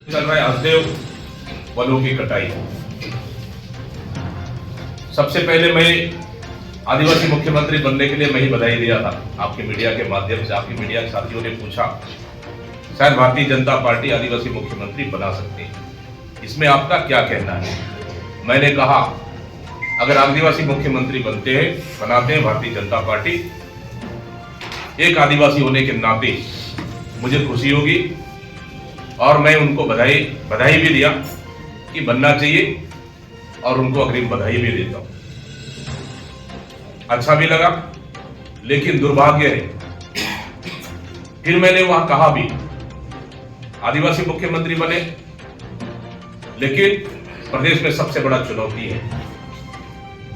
चल रहा है हसदेव वनों की कटाई। सबसे पहले मैं आदिवासी मुख्यमंत्री बनने के लिए मैं ही बधाई दिया था। आपके मीडिया के माध्यम से आपके मीडिया के साथियों ने पूछा शायद भारतीय जनता पार्टी आदिवासी मुख्यमंत्री बना सकती है, इसमें आपका क्या कहना है। मैंने कहा अगर आदिवासी मुख्यमंत्री बनाते हैं भारतीय जनता पार्टी, एक आदिवासी होने के नाते मुझे खुशी होगी और मैं उनको बधाई भी दिया कि बनना चाहिए और उनको अग्रिम बधाई भी देता हूं। अच्छा भी लगा, लेकिन दुर्भाग्य है फिर मैंने वहां कहा भी आदिवासी मुख्यमंत्री बने, लेकिन प्रदेश में सबसे बड़ा चुनौती है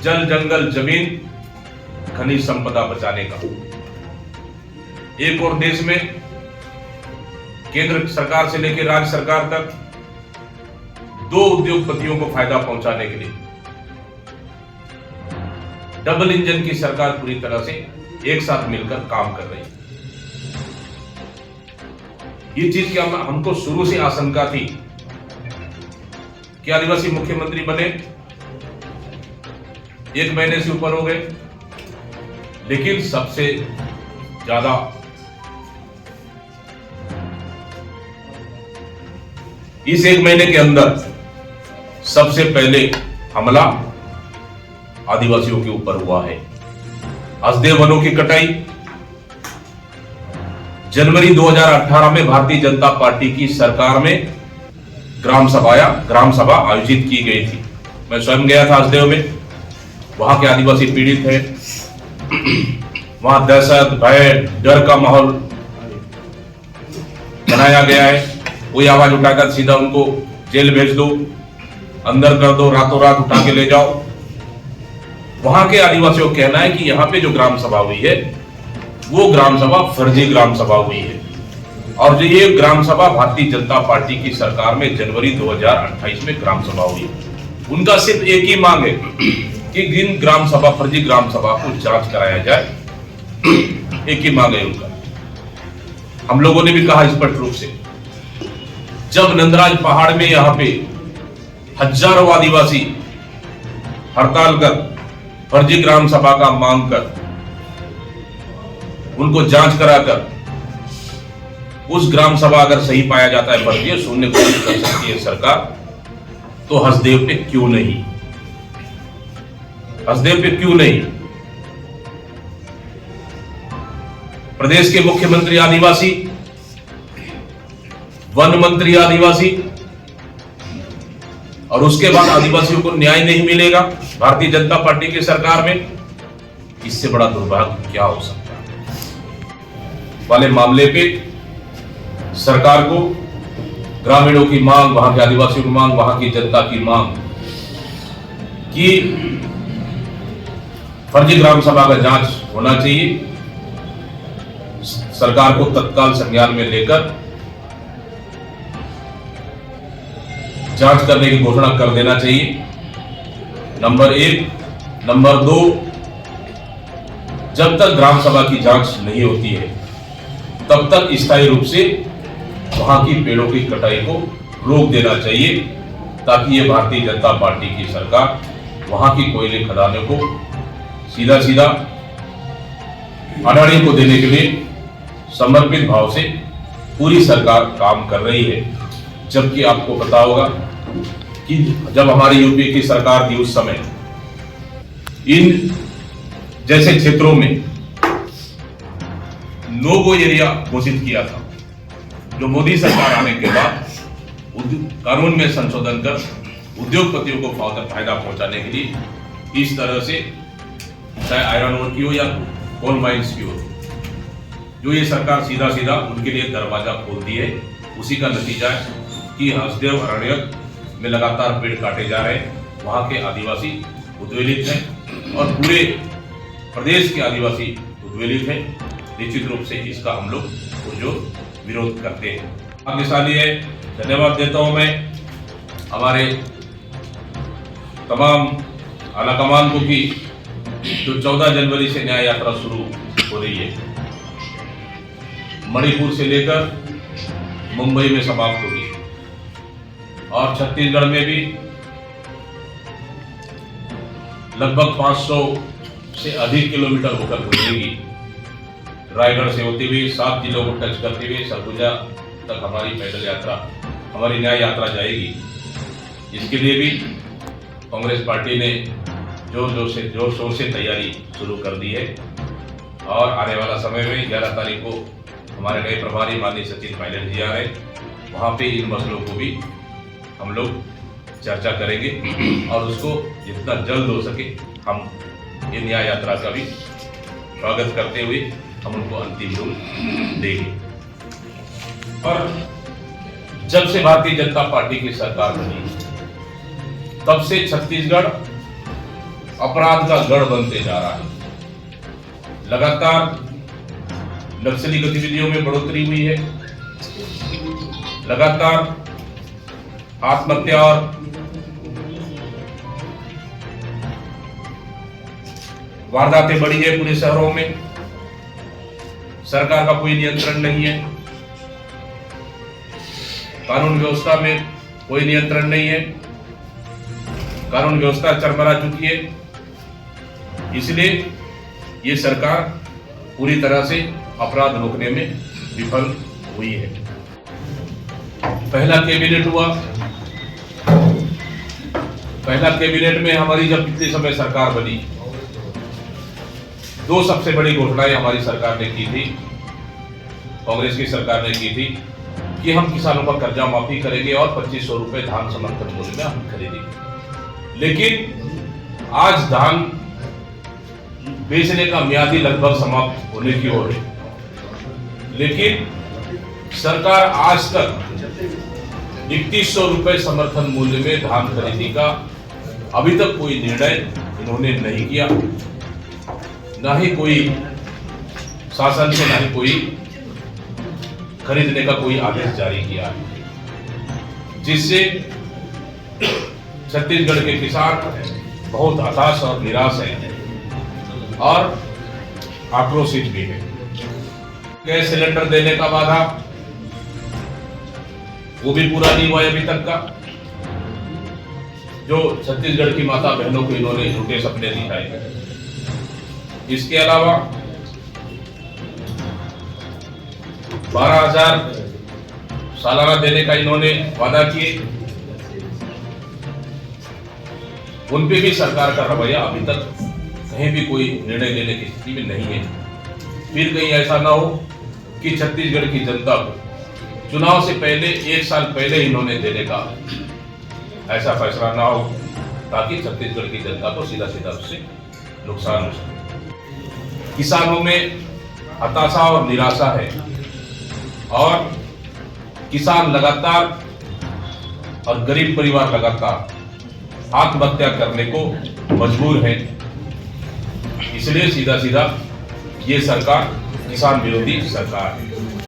जल जंगल जमीन खनिज संपदा बचाने का। एक और देश में केंद्र सरकार से लेकर राज्य सरकार तक दो उद्योगपतियों को फायदा पहुंचाने के लिए डबल इंजन की सरकार पूरी तरह से एक साथ मिलकर काम कर रही है। ये चीज की हमको शुरू से आशंका थी कि आदिवासी मुख्यमंत्री बने, 1 महीने से ऊपर हो गए, लेकिन सबसे ज्यादा इस 1 महीने के अंदर सबसे पहले हमला आदिवासियों के ऊपर हुआ है। हसदेव वनों की कटाई जनवरी 2018 में भारतीय जनता पार्टी की सरकार में ग्राम सभा आयोजित की गई थी। मैं स्वयं गया था हसदेव में, वहां के आदिवासी पीड़ित हैं, वहां दहशत भय डर का माहौल बनाया गया है। कोई आवाज उठाकर सीधा उनको जेल भेज दो, अंदर कर दो, रातों रात उठा के ले जाओ। वहां के आदिवासियों का कहना है कि यहाँ पे जो ग्राम सभा हुई है वो ग्राम सभा फर्जी ग्राम सभा हुई है, और जो ये ग्राम सभा भारतीय जनता पार्टी की सरकार में जनवरी 2028 में ग्राम सभा हुई। उनका सिर्फ एक ही मांग है कि इन फर्जी ग्राम सभा को जांच कराया जाए। एक ही मांग है उनका। हम लोगों ने भी कहा स्पष्ट रूप से, जब नंदराज पहाड़ में यहाँ पे हजारों आदिवासी हड़ताल कर फर्जी ग्राम सभा का मांग कर उनको जांच कराकर उस ग्राम सभा अगर सही पाया जाता है फर्जी सुनने की कोशिश कर सकती है सरकार, तो हसदेव पे क्यों नहीं? हसदेव पे क्यों नहीं? प्रदेश के मुख्यमंत्री आदिवासी, वन मंत्री आदिवासी, और उसके बाद आदिवासियों को न्याय नहीं मिलेगा भारतीय जनता पार्टी की सरकार में। इससे बड़ा दुर्भाग्य क्या हो सकता है? वाले मामले पे सरकार को ग्रामीणों की मांग, वहां के आदिवासियों की मांग, वहां की जनता की मांग कि फर्जी ग्राम सभा का जांच होना चाहिए, सरकार को तत्काल संज्ञान में लेकर जांच करने की घोषणा कर देना चाहिए, नंबर 1। नंबर 2, जब तक ग्राम सभा की जांच नहीं होती है तब तक स्थायी रूप से वहां की पेड़ों की कटाई को रोक देना चाहिए, ताकि ये भारतीय जनता पार्टी की सरकार वहां की कोयले खदानों को सीधा अडानी को देने के लिए समर्पित भाव से पूरी सरकार काम कर रही है। जबकि आपको पता होगा कि जब हमारी यूपी की सरकार थी उस समय इन जैसे क्षेत्रों में नो गो एरिया घोषित किया था, जो मोदी सरकार आने के बाद कानून में संशोधन कर उद्योगपतियों को फायदा पहुंचाने के लिए इस तरह से, चाहे आयरन ओर की हो या कोल माइंस की हो, जो ये सरकार सीधा उनके लिए दरवाजा खोलती है। उसी का नतीजा है कि हसदेव अरण्य में लगातार पेड़ काटे जा रहे हैं, वहां के आदिवासी उद्वेलित हैं और पूरे प्रदेश के आदिवासी उद्वेलित हैं। निश्चित रूप से इसका हम लोग जो विरोध करते हैं। आगे साली है, धन्यवाद देता हूं मैं हमारे तमाम आला कमान को कि जो 14 जनवरी से न्याय यात्रा शुरू हो रही है, मणिपुर से लेकर मुंबई में समाप्त होगी। और छत्तीसगढ़ में भी लगभग 500 से अधिक किलोमीटर होकर गुजरेगी। रायगढ़ से होती हुई 7 जिलों को टच करते हुए सरगुजा तक हमारी पैदल यात्रा, हमारी न्याय यात्रा जाएगी। इसके लिए भी कांग्रेस पार्टी ने जोर शोर से तैयारी शुरू कर दी है और आने वाला समय में 11 तारीख को हमारे नए प्रभारी माननीय सचिन पायलट जी आ रहे हैं। वहाँ पे इन मसलों को भी हम लोग चर्चा करेंगे और उसको जितना जल्द हो सके हम ये न्याय यात्रा का भी स्वागत करते हुए हम उनको अंतिम रूप देंगे। और जब से भारतीय जनता पार्टी की सरकार बनी तब से छत्तीसगढ़ अपराध का गढ़ बनते जा रहा है। लगातार नक्सली गतिविधियों में बढ़ोतरी हुई है, लगातार आत्महत्या और वारदातें बढ़ी है पूरे शहरों में। सरकार का कोई नियंत्रण नहीं है, कानून व्यवस्था में कोई नियंत्रण नहीं है, कानून व्यवस्था चरमरा चुकी है। इसलिए ये सरकार पूरी तरह से अपराध रोकने में विफल हुई है। पहला कैबिनेट हुआ, पहला कैबिनेट में हमारी जब पिछले समय सरकार बनी, 2 सबसे बड़ी घोषणाएं हमारी सरकार ने की थी, कांग्रेस की सरकार ने की थी कि हम किसानों का कर्जा माफी करेंगे और 2500 रुपए धान समर्थन मूल्य में हम खरीदेंगे। लेकिन आज धान बेचने का म्याद लगभग समाप्त होने की ओर है, लेकिन सरकार आज तक 3100 रुपए समर्थन मूल्य में धान खरीदी का अभी तक कोई निर्णय इन्होंने नहीं किया, ना ही कोई शासन से, ना ही कोई खरीदने का कोई आदेश जारी किया, जिससे छत्तीसगढ़ के किसान बहुत हताश और निराश हैं और आक्रोशित भी है। गैस सिलेंडर देने का वादा वो भी पूरा नहीं हुआ अभी तक का, जो छत्तीसगढ़ की माता बहनों को इन्होंने झूठे सपने दिखाए। इसके अलावा 12,000 सालाना देने का इन्होंने वादा किए, उन पे भी सरकार का रवैया अभी तक कहीं भी कोई निर्णय लेने की स्थिति में नहीं है। फिर कहीं ऐसा ना हो कि छत्तीसगढ़ की जनता को चुनाव से पहले 1 साल पहले इन्होंने देने का ऐसा फैसला ना हो, ताकि छत्तीसगढ़ की जनता को सीधा सीधा उससे नुकसान हो सके। किसानों में हताशा और निराशा है और किसान लगातार और गरीब परिवार लगातार आत्महत्या करने को मजबूर है। इसलिए सीधा सीधा ये सरकार किसान विरोधी सरकार है।